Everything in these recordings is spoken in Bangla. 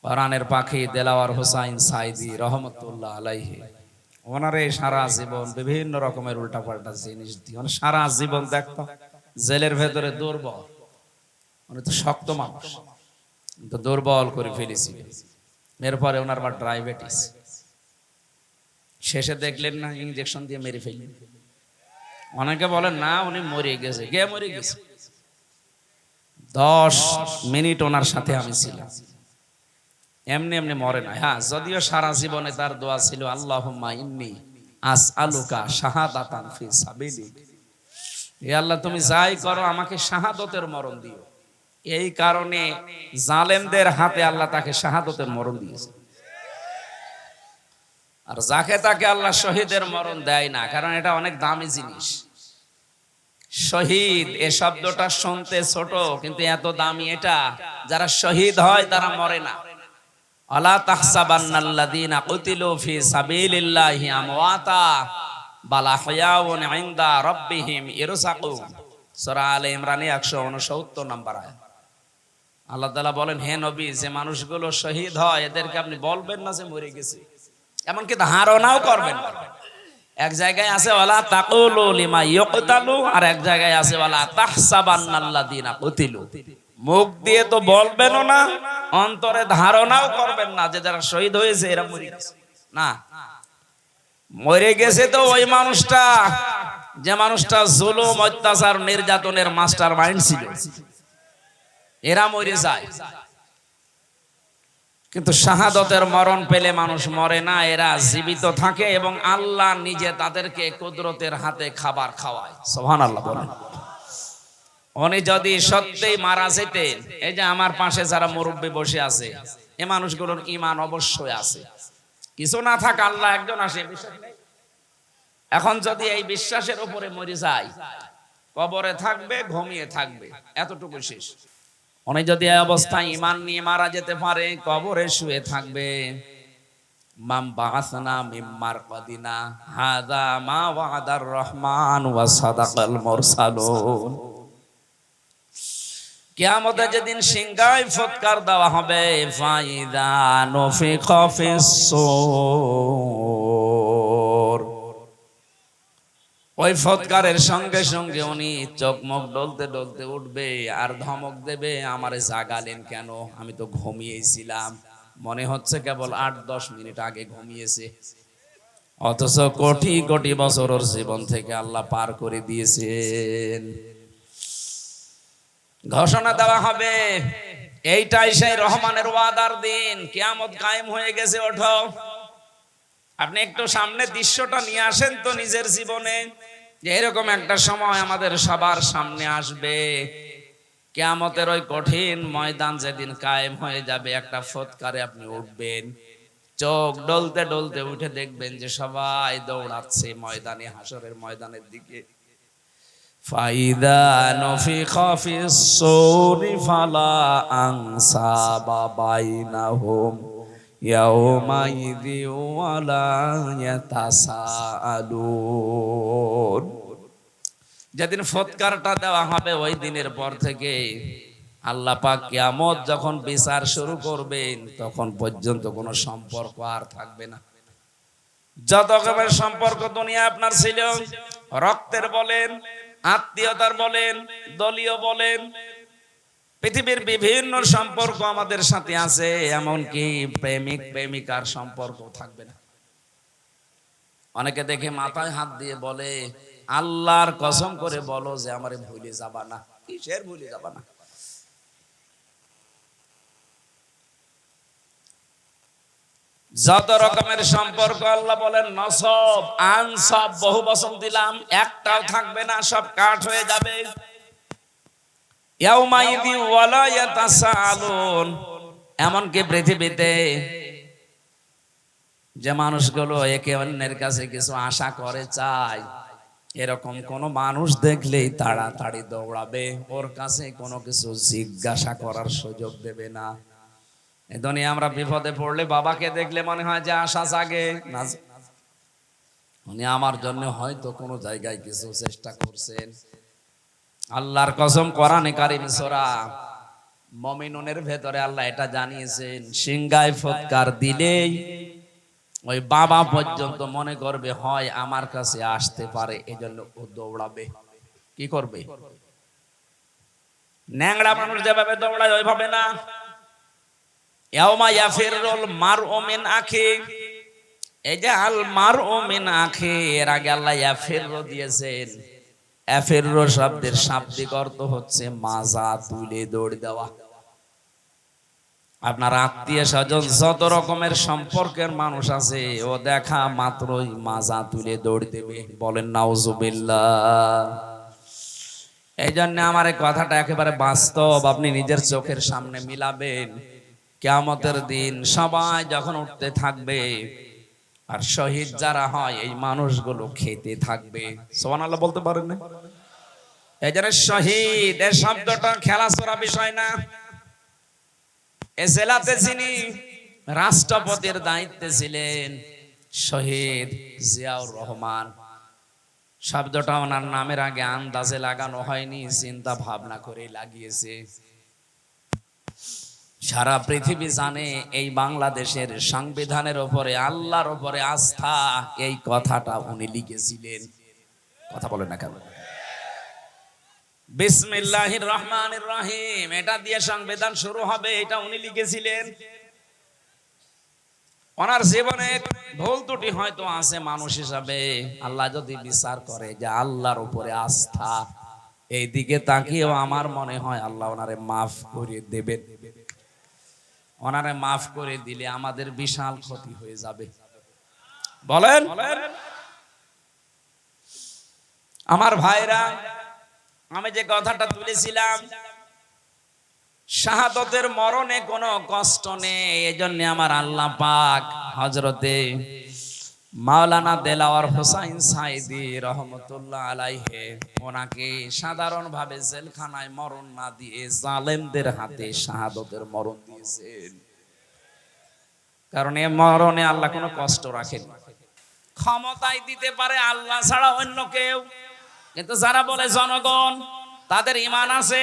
কোরআনের পাখি দেলাওয়ার হোসাইন সাইদি রহমতুল্লাহ আলাইহি, ওনারে সারা জীবন বিভিন্ন রকমের উল্টাপাল্টা জিনিস দিয়ে সারা জীবন দেখতো জেলের ভেতরে দুর্বল, উনি তো শক্ত মানুষ কিন্তু দুর্বল করে ফেলেছিল। এরপরে ওনার আবার ডায়াবেটিস, শেষে দেখলেন না ইনজেকশন দিয়ে মেরে ফেললেন। অনেকে বলেন না উনি মরে গেছে, কে মরে গেছে? 10 মিনিট ওনার সাথে আমি ছিলাম, এমনি এমনি মরে না। হ্যাঁ, যদিও সারা জীবনে তার দোয়া ছিল আল্লাহুম্মা ইন্নী আসআলুকা শাহাদাতান ফি সাবিলিক, হে আল্লাহ তুমি যাই করো আমাকে শাহাদতের মরণ দিও। এই কারণে জালেমদের হাতে আল্লাহ তাকে শাহাদতের মরণ দিয়েছে, আর যাকে তাকে আল্লাহ শহীদের মরণ দেয় না, কারণ এটা অনেক দামি জিনিস। শহীদ এ শব্দটা শুনতে ছোট কিন্তু এত দামি এটা, যারা শহীদ হয় তারা মরে না। আলা তাহসাবান্নাল্লাযীনা কুতিলু ফি সাবিলিল্লাহি আমওয়াতা বাল আহইয়াউন ইনদা রাব্বিহিম ইরযাকুন। সূরা আলে ইমরানে 169 নম্বর আয়াত। আল্লাহ তাআলা বলেন, হে নবী, যে মানুষগুলো শহীদ হয় এদেরকে আপনি বলবেন না যে মরে গেছে, এমনকি ধারণাও করবেন না। এক জায়গায় আছে ওয়ালা তাকুলু লিমা ইয়ুকতালু, আর এক জায়গায় আছে ওয়ালা তাহসাবান্নাল্লাযীনা কুতিলু। মুখ দিয়ে তো বলবেনও না, অন্তরে ধারণাও করবেন না যে যারা শহীদ হয়েছে এরা মরে গেছে। না, মরে গেছে তো ওই মানুষটা যে মানুষটা জুলুম অত্যাচার নির্যাতনের মাস্টার মাইন্ড ছিল, এরা মরে যায়। কিন্তু শাহাদতের মরণ পেলে মানুষ মরে না, এরা জীবিত থাকে এবং আল্লাহ নিজে তাদেরকে কুদরতের হাতে খাবার খাওয়ায়। সুবহানাল্লাহ বলেন। উনি যদি সত্যিই মারা যেতেন, এই যে আমার পাশে যারা মুরব্বী বসে আছে, এ মানুষগুলোর ঈমান অবশ্যই আছে, কিছু না থাক আল্লাহ একজন আসে, বিশ্বাস নেই। এখন যদি এই বিশ্বাসের উপরে মরে যায়, কবরে থাকবে, ঘুমিয়ে থাকবে, এতটুকু শেষ। উনি যদি এই অবস্থায় ঈমান নিয়ে মারা যেতে পারে, কবরে শুয়ে থাকবে, মাম বাআসনা মিন মারকাদিনা হাযা মা ওয়াদার রহমান ওয়া সাদাকাল মুরসালুন। কিয়ামতের যেদিন সিংহায় ফুৎকার দেওয়া হবে, ফাইদা নুফিখা ফিস সূর, ওই ফুৎকারের সঙ্গে সঙ্গে উনি চোখ মুখ ডলতে ডলতে উঠবে আর ধমক দেবে, আমারে জাগালেন কেন? আমি তো ঘুমিয়েছিলাম। মনে হচ্ছে কেবল 8-10 মিনিট আগে ঘুমিয়েছে, অথচ কোটি কোটি বছর ওর জীবন থেকে আল্লাহ পার করে দিয়েছেন। ঘোষণা দেওয়া হবে, এইটাই সেই রহমানের ওয়াদার দিন, কিয়ামত কায়েম হয়ে গেছে, ওঠো। আপনি একটু সামনে দৃশ্যটা নিয়ে আসেন তো নিজের জীবনে, যে এরকম একটা সময় আমাদের সবার সামনে আসবে, কিয়ামতের ওই কঠিন ময়দান যেদিন কায়েম হয়ে যাবে, একটা ফুৎকারে আপনি উঠবেন, চোখ ডলতে ডলতে উঠে দেখবেন যে সবাই দৌড়াচ্ছে ময়দানে, হাসরের ময়দানের দিকে। ফাইদা নুফিখা ফিস সূরি ফালা আনসাবা বাইনাহুম ইয়াউমাইযি ওয়ালা ইয়াতাসাআলুন। যেদিন ফুৎকারটা দেওয়া হবে ওই দিনের পর থেকে আল্লাহ পাক কিয়ামত যখন বিচার শুরু করবেন, তখন পর্যন্ত কোনো সম্পর্ক আর থাকবে না। যত রকমের সম্পর্ক দুনিয়া আপনার ছিল, রক্তের বলেন, আত্মীয়তার বলেন, দলীয় বলেন, পৃথিবীর বিভিন্ন সম্পর্ক আমাদের সাথে আছে, এমনকি প্রেমিক প্রেমিকার সম্পর্ক থাকবে না। অনেকে দেখে মাথায় হাত দিয়ে বলে, আল্লাহর কসম করে বলো যে আমারে ভুলে যাবা না। কিসের ভুলে যাবা না? যত রকমের সম্পর্ক আল্লাহ বলেন নসব আনসব, বহু বচন দিলাম, একটাও থাকবে না, সব কাট হয়ে যাবে। ইয়াউমাইযি ওয়ালা ইয়াতাসাআলুন। এমনকি পৃথিবীতে যে মানুষগুলো একে অন্যের কাছে কিছু আশা করে, চায়, এরকম কোন মানুষ দেখলেই তাড়াতাড়ি দৌড়াবে, ওর কাছে কোনো কিছু জিজ্ঞাসা করার সুযোগ দেবে না। এই দুনিয়া আমরা বিপদে পড়লে বাবাকে দেখলে মনে হয় যে আশা জাগে না, উনি আমার জন্য হয়তো কোনো জায়গায় কিছু চেষ্টা করছেন। আল্লাহর কসম, কোরআনে কারীম সূরা মুমিনুনের ভেতরে আল্লাহ এটা জানিয়েছেন, সিংগায় ফুৎকার দিলেই ওই বাবা পর্যন্ত মনে করবে হয় আমার কাছে আসতে পারে, এজন্য ও দৌড়াবে। কি করবে? ন্যাংরা মানুষ যেভাবে দৌড়ায় ওইভাবে না। ইয়াউমা ইয়াফিরুল মারউ মিন আখি, এই যে আল মারউ মিন আখি, এর আগে আল্লাহ ইয়াফিরু দিয়েছেন। ইয়াফিরু শব্দের শাব্দিক অর্থ হচ্ছে মাজা তুলে দৌড় দেওয়া। আপনার আত্মীয় স্বজন যত রকমের সম্পর্কের মানুষ আছে, ও দেখা মাত্রই মাজা তুলে দৌড় দেবে। বলেন নাউজুবিল্লাহ। এই জন্য আমার এই কথাটা একেবারে বাস্তব, আপনি নিজের চোখের সামনে মিলাবেন। কিয়ামতের দিন সবাই যখন উঠতে থাকবে, আর শহীদ যারা হয় এই মানুষগুলো খেতে থাকবে। সুবহানাল্লাহ বলতে পারেন না? এই জন্য শহীদ এই শব্দটা খেলাছোড়া বিষয় না। এ জেলাতে যিনি রাষ্ট্রপতির দায়িত্বে ছিলেন, শহীদ জিয়াউর রহমান, শব্দটা ওনার নামের আগে আন্দাজে লাগানো হয়নি, চিন্তা ভাবনা করে লাগিয়েছে। সারা পৃথিবী জানে এই বাংলাদেশের সংবিধানের উপরে আল্লাহর উপরে আস্থা, এই কথাটা উনি লিখেছিলেন। কথা বলেন না কেন? বিসমিল্লাহির রহমানির রহিম, এটা দিয়ে সংবিধান শুরু হবে, এটা উনি লিখেছিলেন। ওনার জীবনে ভুল ত্রুটি হয়তো আছে মানুষ হিসাবে, আল্লাহ যদি বিচার করে যে আল্লাহর উপরে আস্থা, এই দিকে তাকিয়েও আমার মনে হয় আল্লাহ ওনারে মাফ করে দেবেন। ওনারে মাফ করে দিলে আমাদের বিশাল ক্ষতি হয়ে যাবে। বলেন আমার ভাইরা, আমি যে কথাটা তুলেছিলাম, শাহাদতের মরণে কোনো কষ্ট নেই। এজন্য আমার আল্লাহ পাক হযরতে মাওলানা দেলাওয়ার হোসাইন সাইদি রহমতুল্লাহ আলাইহি, ওনাকে সাধারণভাবে জেলখানায় মরণ না দিয়ে জালেমদের হাতে শাহাদতের মরণ দিয়েছেন। কারণ এই মরণে আল্লাহ কোনো কষ্ট রাখেন। ক্ষমতায় দিতে পারে আল্লাহ ছাড়া অন্য কেউ, কিন্তু যারা বলে জনগণ তাদের ঈমান আছে,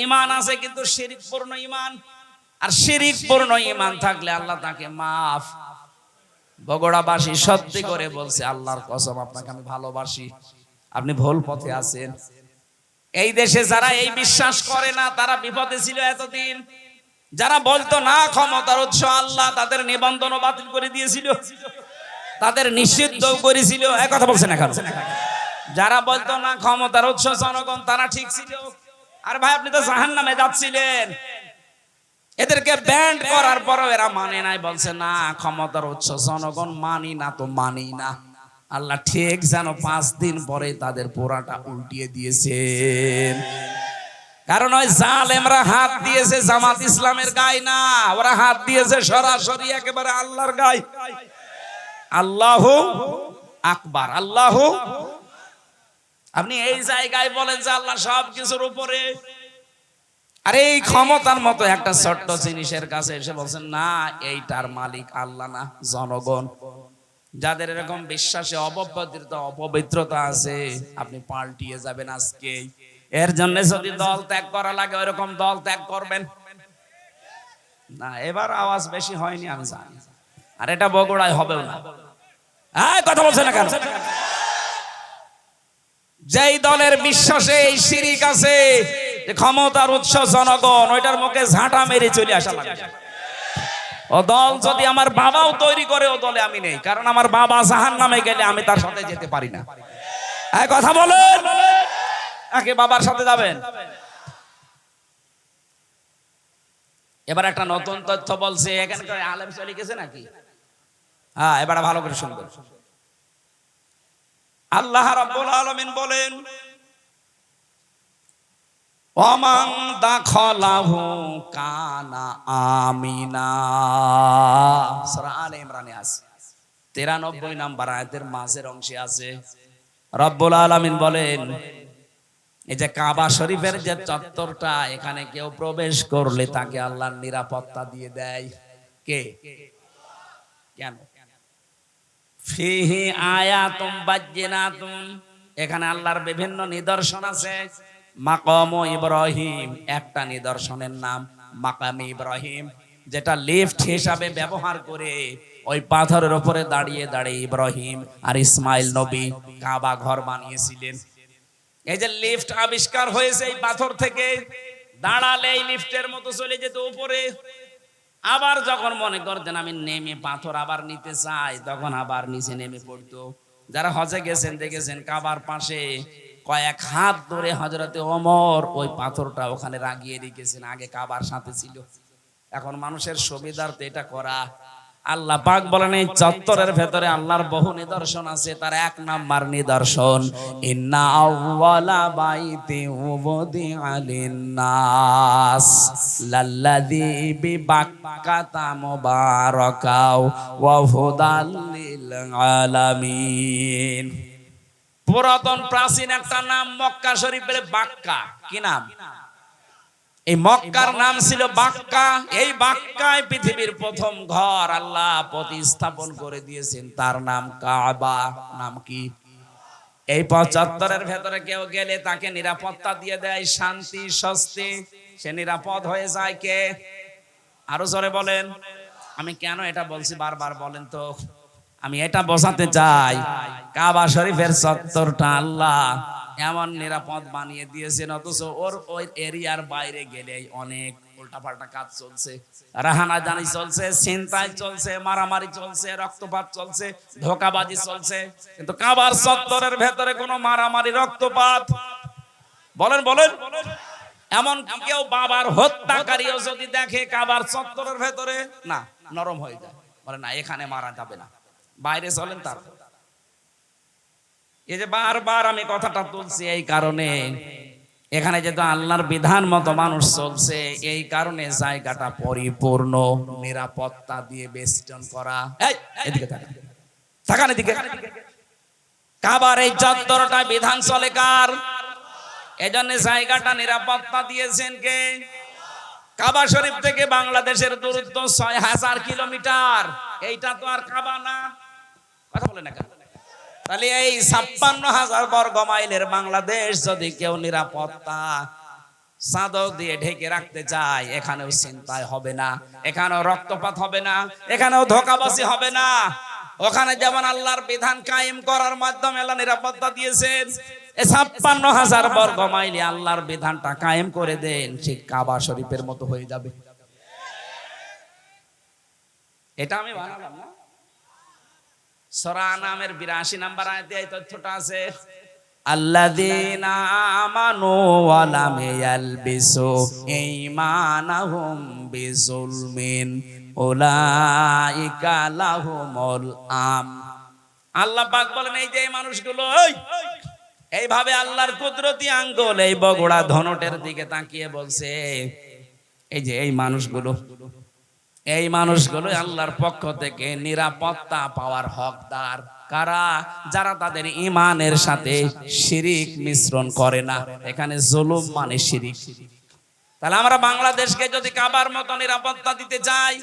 ঈমান আছে কিন্তু শিরকপূর্ণ ঈমান। আর শিরকপূর্ণ ঈমান থাকলে আল্লাহ তাকে মাফ। বগুড়াবাসী সত্যি করে বলছে, আল্লাহর কসম আপনাকে আমি ভালোবাসি, আপনি ভুল পথে আছেন। এই দেশে যারা এই বিশ্বাস করে না তারা বিপদে ছিল এতদিন। যারা বলতো না ক্ষমতার উৎস আল্লাহ, তাদের নিবন্ধনও বাতিল করে দিয়েছিল, তাদের নিষিদ্ধ করেছিল। এক কথা বলছেন এখন। যারা বলতো না ক্ষমতার উৎস জনগণ, তারা ঠিক ছিল। আর ভাই আপনি তো জাহান্নামে যাচ্ছিলেন, এদেরকে ব্যান্ড করার পরও এরা মানে নাই, বলছে না ক্ষমতার উৎস জনগণ, মানি না তো মানি না। আল্লাহ ঠিক যেন 5 দিন পরে তাদের পোড়াটা উল্টিয়ে দিয়েছেন। কারণ ওই জালেমরা হাত দিয়েছে জামাত ইসলামের গায়ে না, ওরা হাত দিয়েছে সরাসরি একেবারে আল্লাহর গায়ে। আল্লাহু আকবার, আল্লাহু। আপনি এই জায়গায় বলেন যে আল্লাহ সব কিছুর উপরে, আর এই ক্ষমতার মতো একটা ছোট্ট জিনিসের কাছে এসে বলছেন না এইটার মালিক আল্লাহ না জনগণ। যাদের এরকম বিশ্বাসে অপবিত্রতা আছে, আপনি পাল্টিয়ে যাবেন আজকে। এর জন্য যদি দল ত্যাগ করা লাগে ওইরকম দল ত্যাগ করবেন না। এবার আওয়াজ বেশি হয়নি আমি জানি, আর এটা বগুড়ায় হবেও না। কথা বলছে না কেন? যেই দলের বিশ্বাসে এই শিরিক আছে যে ক্ষমতার উৎস জনগণ, ওইটার মুখে ঝাঁটা মেরে চলে আসা লাগে। ও দল যদি আমার বাবাও তৈরি করে, ও দলে আমি নেই, কারণ আমার বাবা জাহান্নামে গেলে আমি তার সাথে যেতে পারি না। কথা বলেন, আগে বাবার সাথে যাবেন। এবার একটা নতুন তথ্য বলছে, এখানকার আলেম চলে গেছে নাকি? এবার ভালো করে শুনবেন। আল্লাহ রাব্বুল আলামিন বলেন, ওমান দাখালাহু কানা আমিনা। সূরা আলে ইমরানে আছে, 93 নম্বর আয়াতের মাঝের অংশে আছে। রব্বুল আলামিন বলেন, এই যে কাবা শরীফের যে চত্বরটা, এখানে কেউ প্রবেশ করলে তাকে আল্লাহর নিরাপত্তা দিয়ে দেয়। কে? কেন? ফিহি আয়াতুম বাজ্জিনাতুন, এখানে আল্লাহর বিভিন্ন নিদর্শন আছে। মাকাম ইব্রাহিম একটা নিদর্শনের নাম মাকাম ইব্রাহিম, যেটা লিফট হিসাবে ব্যবহার করে ওই পাথরের উপরে দাঁড়িয়ে দাঁড়িয়ে ইব্রাহিম আর ইসমাইল নবী কাবা ঘর বানিয়েছিলেন। এই যে লিফট আবিষ্কার হয়েছে এই পাথর থেকে, দাঁড়ালে এই লিফটের মতো চলে যেত উপরে। আবার যখন মনে করতেন আমি নেমে পাথর আবার নিতে চাই, তখন আবার নিচে নেমে পড়তো। যারা হজে গেছেন দেখেছেন কাবার পাশে কয়েক হাত ধরে হযরতে ওমর ওই পাথরটা ওখানে রাগিয়ে রেখেছেন, আগে কাবার সাথে ছিল। এখন মানুষের সুবিধার্থে এটা করা। আল্লাহ পাক বলেন এই চত্বরের ভেতরে আল্লাহর বহু নিদর্শন আছে, তার এক নাম্বার নিদর্শন ইন্না আউওয়ালা বাইতি উবদিআ লিন-নাস লাল্লাযী বিবাক্কাতা মুবারাকাও ওয়া হুদাল লিল আলামিন। পুরাতন প্রাচীন একটা নাম মক্কা শরীফের বাক্কা। কি নাম? এই মক্কার নাম ছিল বাক্কা। এই বাক্কায় পৃথিবীর প্রথম ঘর আল্লাহ প্রতিস্থাপন করে দিয়েছেন, তার নাম কাবা। নাম কি? এই ৭৫-এর ভেতরে কেউ গেলে তাকে নিরাপত্তা দিয়ে দেয়, শান্তি স্বস্তি, সে নিরাপদ হয়ে যায়। কে? আরো জোরে বলেন। আমি কেন এটা বলছি বারবার বলেন তো? আমি এটা বোঝাতে চাই কাবা শরীফের চত্বরটা আল্লাহ এমন নিরাপদ বানিয়ে দিয়েছেন, অথচ ওই এরিয়ার বাইরে গেলে অনেক উল্টাপাল্টা কাজ চলছে, রাহানাদানি চলছে, ছিনতাই চলছে, মারামারি চলছে, রক্তপাত চলছে, ধোঁকাবাজি চলছে। কিন্তু কাবার চত্বরের ভেতরে কোনো মারামারি রক্তপাত বলেন বলেন এমন কেউ বাবার হত্যাকারীও যদি দেখে কাবার চত্বরের ভেতরে, না নরম হয়ে যায়, বলে না এখানে মারা যাবে না, বাইরে চলেন। তার এই যে বারবার আমি কথাটা তুলছি এই কারণে, এখানে যেহেতু আল্লাহর বিধান মতো মানুষ চলছে, এই কারণে জায়গাটা পরিপূর্ণ নিরাপত্তা দিয়ে বেষ্টন করা। এদিকে তাকান, এদিকে। কাবার এই চত্বরটা বিধান চলে কার? এজন্য জায়গাটা নিরাপত্তা দিয়েছেন কে? কাবা শরীফ থেকে বাংলাদেশের দূরত্ব ৬০০০ কিলোমিটার। এইটা তো আর কাবা না, কথা বলে না কেন? তাহলে এই ৫৬,০০০ বর্গ মাইলের বাংলাদেশ যদি কেউ নিরাপত্তা চাদর দিয়ে ঢেকে রাখতে চায়, এখানেও ছিনতাই হবে না, এখানেও রক্তপাত হবে না, এখানেও ধোঁকাবাজি হবে না। ওখানে যেমন আল্লাহর বিধান কায়েম করার মাধ্যমে আল্লাহ নিরাপত্তা দিয়েছেন, এই ৫৬,০০০ বর্গ মাইলে আল্লাহর বিধানটা কায়েম করে দেন, ঠিক কাবা শরীফের মতো হয়ে যাবে। এটা আমি বানালাম না, সূরা আনামের ৮২ নম্বর আয়াতে এই তথ্যটা আছে। আল্লাযীনা আমানু ওয়া লাম ইয়ালবিসু ঈমানাহুম বিযুলমিন উলাইকা লাহুমুল আম। আল্লাহ পাক বলেন এই যে মানুষগুলো এইভাবে আল্লাহর কুদরতি আঙ্গুল এই বগুড়া ধনটের দিকে তাকিয়ে বলছে, এই যে এই মানুষগুলো আল্লাহর পক্ষ থেকে নিরাপত্তা পাওয়ার হকদার। কারা? যারা তাদের ঈমানের সাথে শিরিক মিশ্রণ করে না। এখানে জুলুম মানে শিরিক। তাহলে আমরা বাংলাদেশকে যদি কাবার মতো নিরাপত্তা দিতে চাই,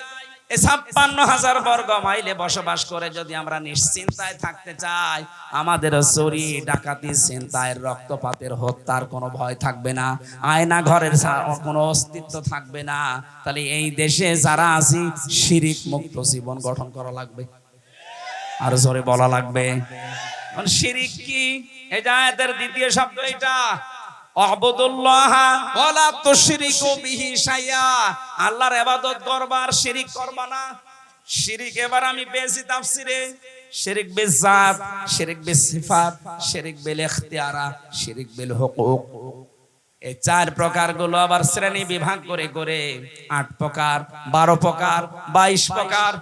এই ৫৬,০০০ বর্গ মাইলে বসবাস করে যদি আমরা নিশ্চিন্তায় থাকতে চাই, আমাদের চুরি ডাকাতি ছিনতাইয়ের রক্তপাতের হত্যার কোনো ভয় থাকবে না, আয়না ঘরের কোনো অস্তিত্ব থাকবে না। তাহলে এই দেশে যারা আছি শিরিক মুক্ত জীবন গঠন করা লাগবে, আর জোরে বলা লাগবে। শিরিক কি? এই আয়াতের দ্বিতীয় শব্দ এটা, আ'বুদুল্লাহ ওয়া লা তুশরিকু বিহি শাইআ। আল্লাহর ইবাদত করবা আর শিরিক করবা না। শিরিক এবার আমি পেয়েছি তাফসিরে, শিরিক বিল জাত, শিরিক বিল সিফাত, শিরিক বিল ইখতিয়ারা, শিরিক বিল হুকুক। এই ৪ প্রকারগুলো আবার শ্রেণী বিভাগ করে করে ৮ প্রকার, ১২ প্রকার, ২২ প্রকার,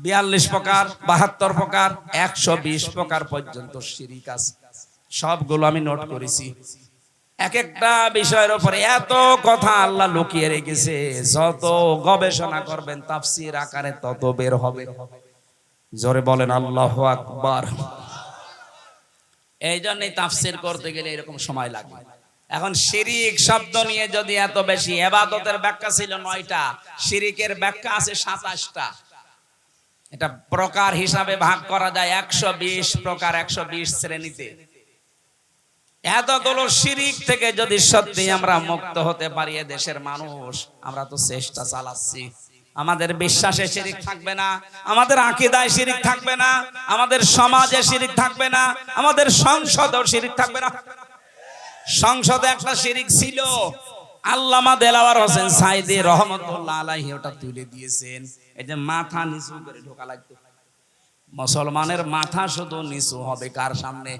৪২ প্রকার, ৭২ প্রকার, ১২০ প্রকার পর্যন্ত শিরিক আছে। সবগুলো আমি নোট করেছি। এক একটা বিষয়ের উপরে এত কথা আল্লাহ লুকিয়ে রেখেছে, যত গবেষণা করবেন তাফসীর আকারে তত বের হবে। জোরে বলেন আল্লাহু আকবার। এই জন্যই তাফসীর করতে গেলে এরকম সময় লাগে। এখন শিরিক শব্দ নিয়ে যদি এত বেশি, ইবাদতের ব্যাখ্যা ছিল ৯টা, শিরিকের ব্যাখ্যা আছে ২৭টা। এটা প্রকার হিসাবে ভাগ করা যায় ১২০ প্রকার, ১২০ শ্রেণীতে। এতগুলো শিরিক থেকে যদি সত্যি আমরা মুক্ত হতে পারি, দেশের মানুষ, আমরা তো চেষ্টা চালাচ্ছি। আমাদের বিশ্বাসে শিরিক থাকবে না, আমাদের আকীদায় শিরিক থাকবে না, আমাদের সমাজে শিরিক থাকবে না, আমাদের সংসদেও শিরিক থাকবে না। সংসদে একটা শিরিক ছিল, আল্লামা দেলাওয়ার হোসেন সাইদি রহমতুল্লাহ আলাইহি ওটা তুলে দিয়েছেন। এই যে মাথা নিচু করে ঢোকা লাগতো, মুসলমানের মাথা শুধু নিচু হবে কার সামনে?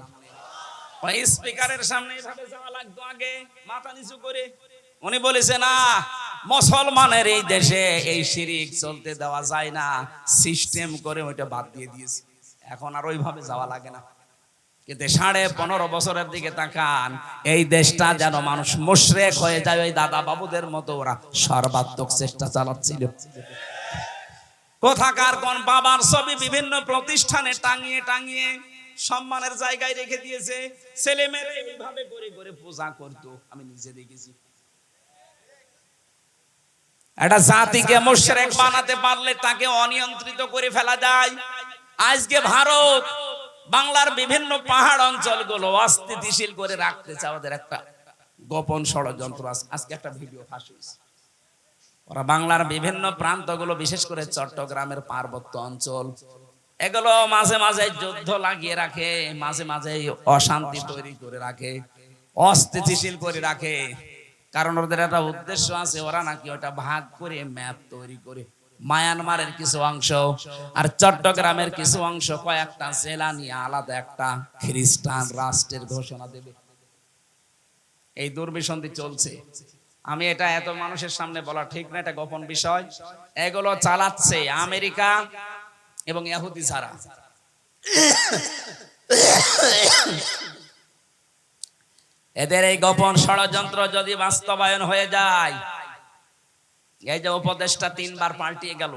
ওই স্পিকারের সামনে এভাবে যাওয়া লাগতো আগে, মাথা নিচু করে। উনি বলেছে না, মুসলমানের এই দেশে এই শিরিক চলতে দেওয়া যায় না, সিস্টেম করে ওইটা বাদ দিয়ে দিয়েছে। এখন আর ওইভাবে যাওয়া লাগে না। কিন্তু 15.5 বছরের দিকে তাকান, এই দেশটা যেন মানুষ মুশরিক হয়ে যায় ওই দাদা বাবুদের মতো ওরা সর্বাত্মক চেষ্টা চালাচ্ছিল। কোথাকার কোন বাবার ছবি বিভিন্ন প্রতিষ্ঠানে টাঙিয়ে টাঙিয়ে সম্মানের জায়গায় রেখে দিয়েছে, ছেলে মেয়েরা এইভাবে করে করে পূজা করত, আমি নিজে দেখেছি। একটা জাতিকে মুশরিক বানাতে পারলে তাকে অনিয়ন্ত্রিত করে ফেলা যায়। আজকে ভারত বাংলার বিভিন্ন পাহাড় অঞ্চলগুলো অস্থিতিশীল করে রাখতে চায়, ওদের একটা গোপন ষড়যন্ত্র আছে। আজকে একটা ভিডিও ফাঁস হয়েছে, ওরা বাংলার বিভিন্ন প্রান্তগুলো, বিশেষ করে চট্টগ্রামের পার্বত্য অঞ্চল, এগুলো মাঝে মাঝে যুদ্ধ লাগিয়ে রাখে, মাঝে মাঝে অশান্তি তৈরি করে রাখে, অস্থিতিশীল করে রাখে। কারণ ওদের একটা উদ্দেশ্য আছে, ওরা নাকি ওটা ভাগ করে ম্যাপ তৈরি করে মায়ানমারের কিছু অংশ আর চট্টগ্রামের কিছু অংশ কয়েকটা জেলা নিয়ে আলাদা একটা খ্রিস্টান রাষ্ট্রের ঘোষণা দেবে। এই দুর্বিসন্ধি চলছে। আমি এটা এত মানুষের সামনে বলা ঠিক না, এটা গোপন বিষয়। এগুলো চালাচ্ছে আমেরিকা এবং ইহুদি ছাড়া। এদের এই গোপন ষড়যন্ত্র যদি বাস্তবায়ন হয়ে যায়, এই যে উপদেশটা 3 বার পাল্টিয়ে গেল,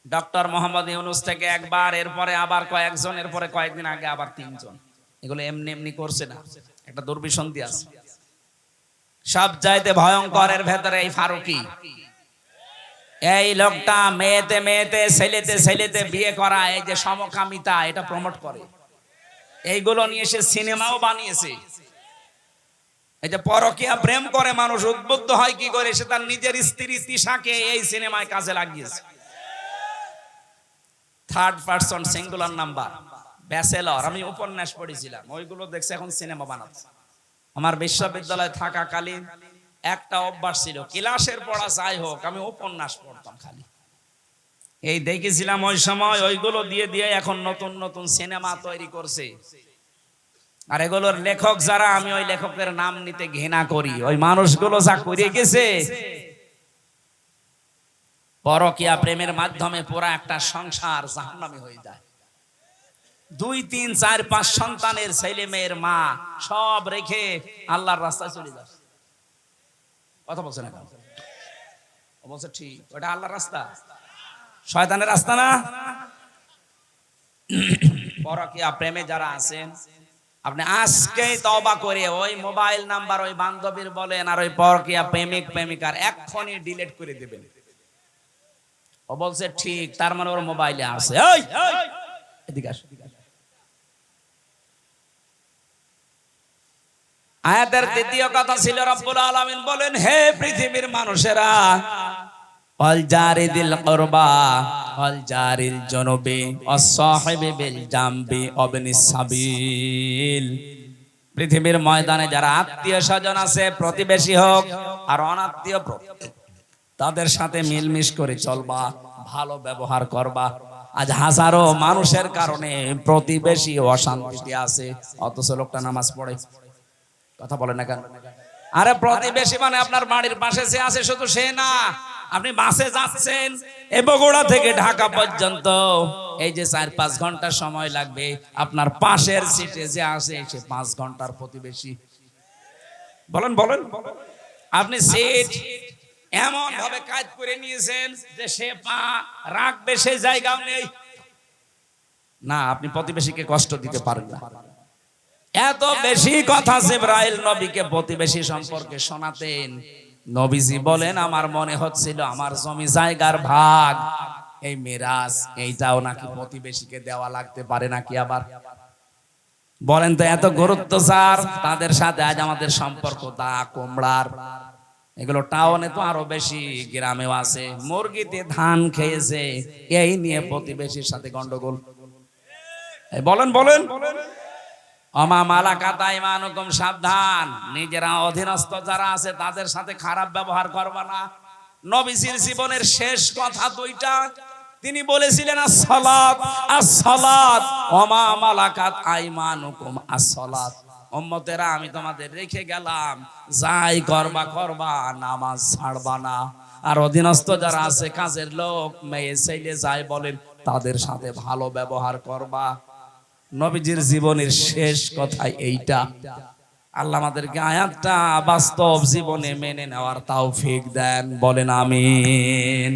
ডক্টর মোহাম্মদ ইউনূস থেকে একবার, এরপরে আবার কয়েকজন, এরপরে কয়েকদিন আগে আবার 3 জন, এগুলো এমনি এমনি করছে না, একটা দুর্বিসন্ধি আছে। সব চাইতে ভয়ঙ্করের ভেতরে এই ফারুকি, এই লোকটা মেয়েতে মেয়েতে ছেলেতে ছেলেতে বিয়ে করা, এই যে সমকামিতা, এটা প্রমোট করে। এইগুলো নিয়ে সে সিনেমাও বানিয়েছে। এই যে পরকীয়া প্রেম করে মানুষ উদ্বুদ্ধ হয় কি করে, সে তার নিজের স্ত্রী তিশাকে এই সিনেমায় কাজে লাগিয়েছে। Third person singular number, bachelor, আমি উপন্যাস পড়েছিলাম, ওইগুলো দেখছে এখন সিনেমা বানাচ্ছে। আমার বিশ্ববিদ্যালয়ে থাকাকালীন একটা অভ্যাস ছিল, ক্লাসের পড়া যাই হোক, আমি উপন্যাস পড়তাম খালি। এই দেখেছিলাম ওই সময়, ওইগুলো দিয়ে দিয়ে এখন নতুন নতুন সিনেমা তৈরি করছে। আর এগুলোর লেখক যারা, আমি ওই লেখকের নাম নিতে ঘৃণা করি, ওই মানুষগুলো যা করে গেছে, পরকীয়া প্রেমের মাধ্যমে পুরা একটা সংসার জাহান্নামী হয়ে যায়। 2, 3, 4, 5 সন্তানের ছেলে মেয়ের মা সব রেখে আল্লাহর রাস্তায় চলে যায়। কথা বলছে না, বলছে ঠিক, ওটা আল্লাহর রাস্তা, শয়তানের রাস্তা না। পরকীয়া প্রেমে যারা আছেন, আপনি আজকেই তওবা করে ওই মোবাইল নাম্বার ওই বান্ধবীর বলেন আর ওই পরকীয়া প্রেমিক প্রেমিকার এক্ষুনি ডিলিট করে দিবেন। ও বলছে ঠিক, তার মানে ওর মোবাইলে আছে। এদিকে আসো। আয়াতের দ্বিতীয় কথা ছিল, রব্বুল আলামিন বলেন, হে পৃথিবীর মানুষেরা, ওয়াল জারিদিল কুরবা ওয়াল জারিল জুনুবি ওয়াস সাহিবি বিল জামবি ওয়াবনিস সাবিল। পৃথিবীর ময়দানে যারা আত্মীয় স্বজন আছে, প্রতিবেশী হোক আর অনাত্মীয়, তাদের সাথে মিলমিশ করে চলবা, ভালো ব্যবহার করবা। আজ হাজারো মানুষের কারণে প্রতিবেশী অশান্তিতে আছে, অথচ লোকটা নামাজ পড়ে। কথা বলে না কেন? আরে প্রতিবেশী মানে আপনার বাড়ির পাশে যে আছে, শুধু সে না, আপনি বাসে যাচ্ছেন বগুড়া থেকে ঢাকা পর্যন্ত, এই যে 4-5 ঘন্টা সময় লাগবে, আপনার পাশের সিটে যে আছে সে 5 ঘন্টার প্রতিবেশী। বলেন বলেন, আপনি সিট এমন ভাবে কাজ করে নিয়েছেন যে সে পা রাখবে সেই জায়গাও নেই না, আপনি প্রতিবেশীকে কষ্ট দিতে পারেন না। এত বেশি কথা জিবরাইল নবীকে প্রতিবেশী সম্পর্কে শোনাতেন। নবীজি বলেন, আমার মনে হচ্ছিল আমার জমি জায়গার ভাগ, এই মিরাস, এইটাও নাকি প্রতিবেশীকে দেওয়া লাগতে পারে নাকি। আবার বলেন তো এত গুরুত্ব স্যার তাদের সাথে আজ আমাদের সম্পর্ক দা কুমড়ার। এগুলো টাউনে তো আরো বেশি, গ্রামেও আছে। মুরগিতে ধান খেয়েছে, এই নিয়ে প্রতিবেশীর সাথে গন্ডগোল। বলেন বলেন, অমা মালাকাত আইমানুকুম, সাবধান, নিজেরা অধীনস্থ যারা আছে তাদের সাথে খারাপ ব্যবহার করবা না। নবীজির জীবনের শেষ কথা দুইটা, তিনি বলেছিলেন as-সালাত as-সালাত, অমা মালাকাত আইমানুকুম as-সালাত। উম্মতেরা আমি তোমাদের রেখে গেলাম, যাই করবা করবা, নামাজ ছাড়বা না। আর অধীনস্থ যারা আছে, কাজের লোক, মেয়ে ছেলে যাই বলেন, তাদের সাথে ভালো ব্যবহার করবা। নবীজির জীবনের শেষ কথাই এইটা। আল্লাহ আমাদেরকে আয়াতটা বাস্তব জীবনে মেনে নেওয়ার তৌফিক দেন, বলেন আমিন।